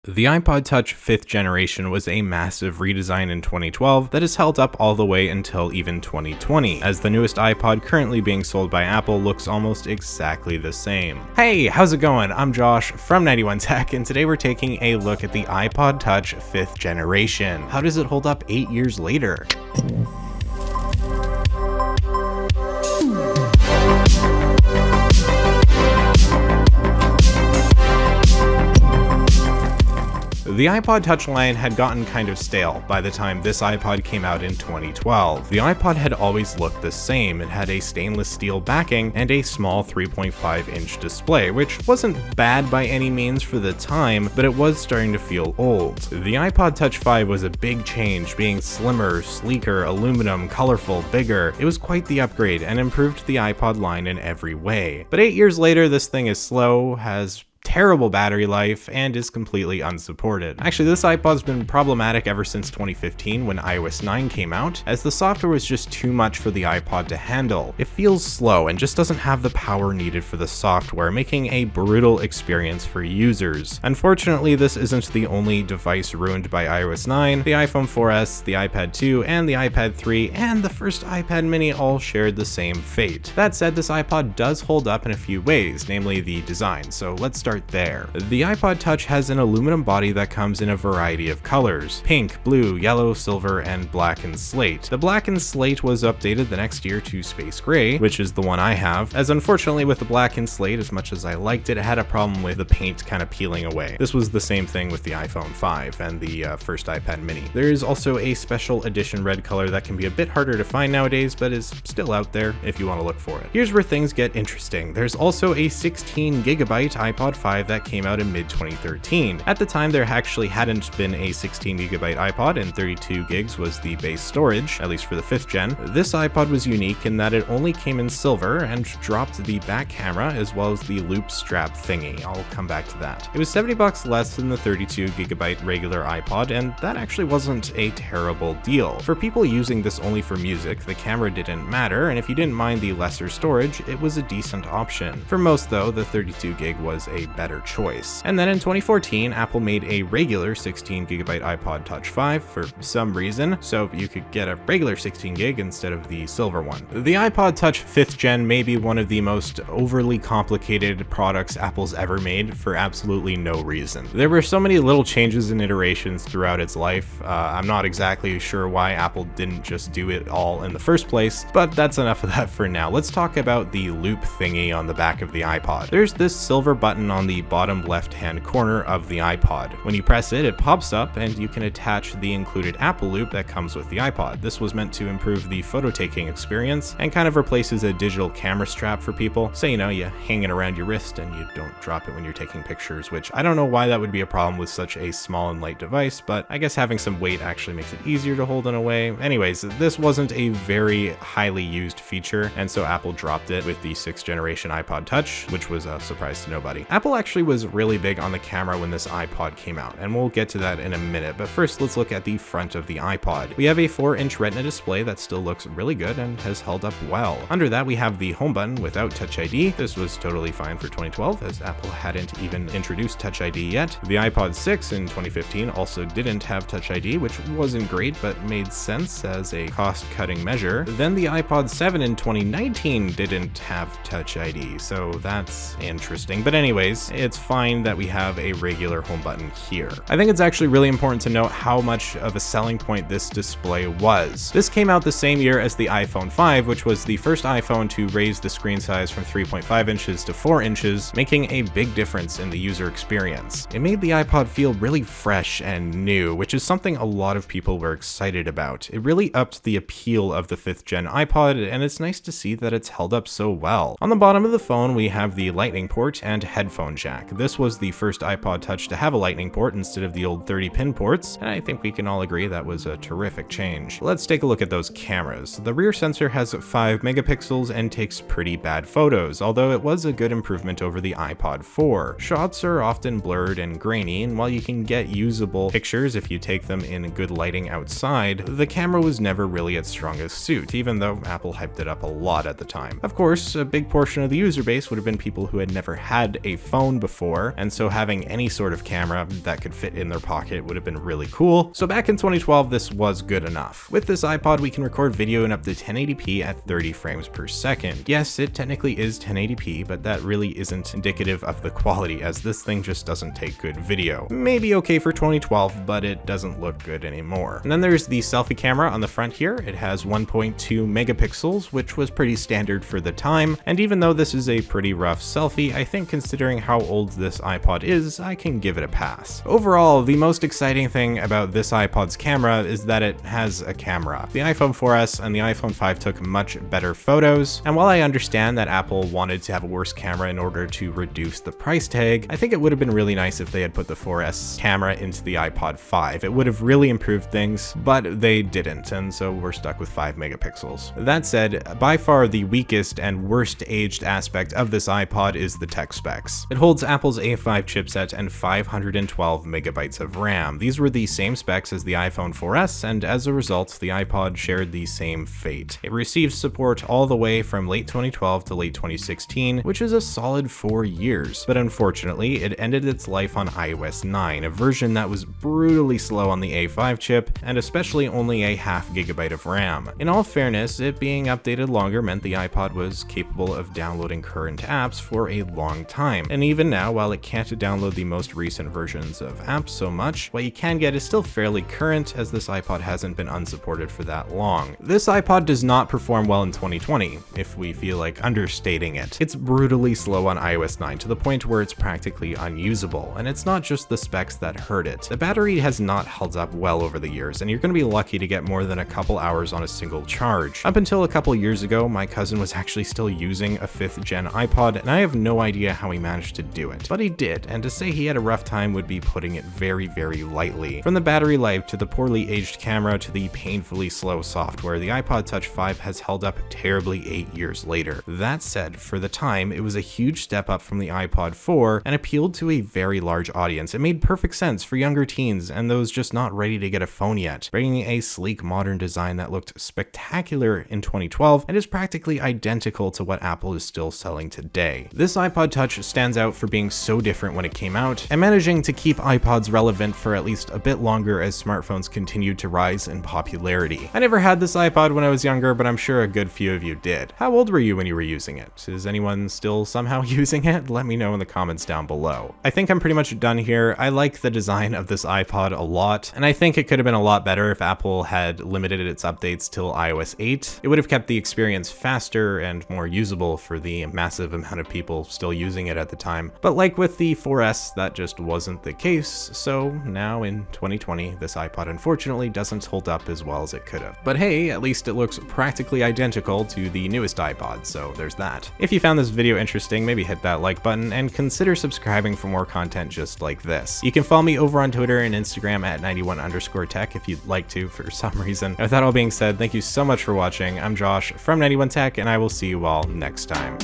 The iPod Touch 5th generation was a massive redesign in 2012 that has held up all the way until even 2020, as the newest iPod currently being sold by Apple looks almost exactly the same. Hey, how's it going? I'm Josh from 91 Tech, and today we're taking a look at the iPod Touch 5th generation. How does it hold up 8 years later? The iPod Touch line had gotten kind of stale by the time this iPod came out in 2012. The iPod had always looked the same. It had a stainless steel backing and a small 3.5-inch display, which wasn't bad by any means for the time, but it was starting to feel old. The iPod Touch 5 was a big change, being slimmer, sleeker, aluminum, colorful, bigger. It was quite the upgrade and improved the iPod line in every way. But 8 years later, this thing is slow, has terrible battery life, and is completely unsupported. Actually, this iPod's been problematic ever since 2015 when iOS 9 came out, as the software was just too much for the iPod to handle. It feels slow and just doesn't have the power needed for the software, making a brutal experience for users. Unfortunately, this isn't the only device ruined by iOS 9. The iPhone 4S, the iPad 2, and the iPad 3, and the first iPad mini all shared the same fate. That said, this iPod does hold up in a few ways, namely the design, so let's start there. The iPod Touch has an aluminum body that comes in a variety of colors: pink, blue, yellow, silver, and black and slate. The black and slate was updated the next year to space gray, which is the one I have, as unfortunately with the black and slate, as much as I liked it, it had a problem with the paint kind of peeling away. This was the same thing with the iPhone 5 and the first iPad mini. There is also a special edition red color that can be a bit harder to find nowadays, but is still out there if you want to look for it. Here's where things get interesting. There's also a 16GB iPod 5 that came out in mid-2013. At the time, there actually hadn't been a 16GB iPod, and 32 gigs was the base storage, at least for the 5th gen. This iPod was unique in that it only came in silver and dropped the back camera as well as the loop strap thingy. I'll come back to that. It was $70 less than the 32GB regular iPod, and that actually wasn't a terrible deal. For people using this only for music, the camera didn't matter, and if you didn't mind the lesser storage, it was a decent option. For most though, the 32 gig was a better choice. And then in 2014, Apple made a regular 16GB iPod Touch 5 for some reason, so you could get a regular 16 gig instead of the silver one. The iPod Touch 5th gen may be one of the most overly complicated products Apple's ever made for absolutely no reason. There were so many little changes and iterations throughout its life. I'm not exactly sure why Apple didn't just do it all in the first place, but that's enough of that for now. Let's talk about the loop thingy on the back of the iPod. There's this silver button on the bottom left-hand corner of the iPod. When you press it, it pops up and you can attach the included Apple loop that comes with the iPod. This was meant to improve the photo-taking experience and kind of replaces a digital camera strap for people. So, you hang it around your wrist and you don't drop it when you're taking pictures, which I don't know why that would be a problem with such a small and light device, but I guess having some weight actually makes it easier to hold in a way. Anyways, this wasn't a very highly used feature, and so Apple dropped it with the 6th generation iPod Touch, which was a surprise to nobody. Apple actually was really big on the camera when this iPod came out, and we'll get to that in a minute, but first let's look at the front of the iPod. We have a 4-inch Retina display that still looks really good and has held up well. Under that we have the home button without Touch ID. This was totally fine for 2012, as Apple hadn't even introduced Touch ID yet. The iPod 6 in 2015 also didn't have Touch ID, which wasn't great but made sense as a cost-cutting measure. Then the iPod 7 in 2019 didn't have Touch ID, so that's interesting. But anyways, it's fine that we have a regular home button here. I think it's actually really important to note how much of a selling point this display was. This came out the same year as the iPhone 5, which was the first iPhone to raise the screen size from 3.5 inches to 4 inches, making a big difference in the user experience. It made the iPod feel really fresh and new, which is something a lot of people were excited about. It really upped the appeal of the 5th gen iPod, and it's nice to see that it's held up so well. On the bottom of the phone, we have the Lightning port and headphone jack. This was the first iPod Touch to have a Lightning port instead of the old 30-pin ports, and I think we can all agree that was a terrific change. Let's take a look at those cameras. The rear sensor has 5 megapixels and takes pretty bad photos, although it was a good improvement over the iPod 4. Shots are often blurred and grainy, and while you can get usable pictures if you take them in good lighting outside, the camera was never really its strongest suit, even though Apple hyped it up a lot at the time. Of course, a big portion of the user base would have been people who had never had a phone phone before, and so having any sort of camera that could fit in their pocket would have been really cool. So back in 2012, this was good enough. With this iPod, we can record video in up to 1080p at 30 frames per second. Yes, it technically is 1080p, but that really isn't indicative of the quality, as this thing just doesn't take good video. Maybe okay for 2012, but it doesn't look good anymore. And then there's the selfie camera on the front here. It has 1.2 megapixels, which was pretty standard for the time, and even though this is a pretty rough selfie, I think considering how old this iPod is, I can give it a pass. Overall, the most exciting thing about this iPod's camera is that it has a camera. The iPhone 4S and the iPhone 5 took much better photos, and while I understand that Apple wanted to have a worse camera in order to reduce the price tag, I think it would have been really nice if they had put the 4S camera into the iPod 5. It would have really improved things, but they didn't, and so we're stuck with 5 megapixels. That said, by far the weakest and worst aged aspect of this iPod is the tech specs. It holds Apple's A5 chipset and 512 megabytes of RAM. These were the same specs as the iPhone 4S, and as a result, the iPod shared the same fate. It received support all the way from late 2012 to late 2016, which is a solid 4 years. But unfortunately, it ended its life on iOS 9, a version that was brutally slow on the A5 chip, and especially only a ½ gigabyte of RAM. In all fairness, it being updated longer meant the iPod was capable of downloading current apps for a long time. And even now, while it can't download the most recent versions of apps so much, what you can get is still fairly current, as this iPod hasn't been unsupported for that long. This iPod does not perform well in 2020, if we feel like understating it. It's brutally slow on iOS 9 to the point where it's practically unusable, and it's not just the specs that hurt it. The battery has not held up well over the years, and you're going to be lucky to get more than a couple hours on a single charge. Up until a couple years ago, my cousin was actually still using a 5th gen iPod, and I have no idea how he managed to do it. But he did, and to say he had a rough time would be putting it very, very lightly. From the battery life to the poorly aged camera to the painfully slow software, the iPod Touch 5 has held up terribly 8 years later. That said, for the time, it was a huge step up from the iPod 4 and appealed to a very large audience. It made perfect sense for younger teens and those just not ready to get a phone yet, bringing a sleek modern design that looked spectacular in 2012 and is practically identical to what Apple is still selling today. This iPod Touch stands out for being so different when it came out and managing to keep iPods relevant for at least a bit longer as smartphones continued to rise in popularity. I never had this iPod when I was younger, but I'm sure a good few of you did. How old were you when you were using it? Is anyone still somehow using it? Let me know in the comments down below. I think I'm pretty much done here. I like the design of this iPod a lot, and I think it could have been a lot better if Apple had limited its updates till iOS 8. It would have kept the experience faster and more usable for the massive amount of people still using it at the time. But like with the 4S, that just wasn't the case, so now in 2020, this iPod unfortunately doesn't hold up as well as it could have. But hey, at least it looks practically identical to the newest iPod, so there's that. If you found this video interesting, maybe hit that like button and consider subscribing for more content just like this. You can follow me over on Twitter and Instagram at 91_tech if you'd like to for some reason. With that all being said, thank you so much for watching. I'm Josh from 91tech, and I will see you all next time.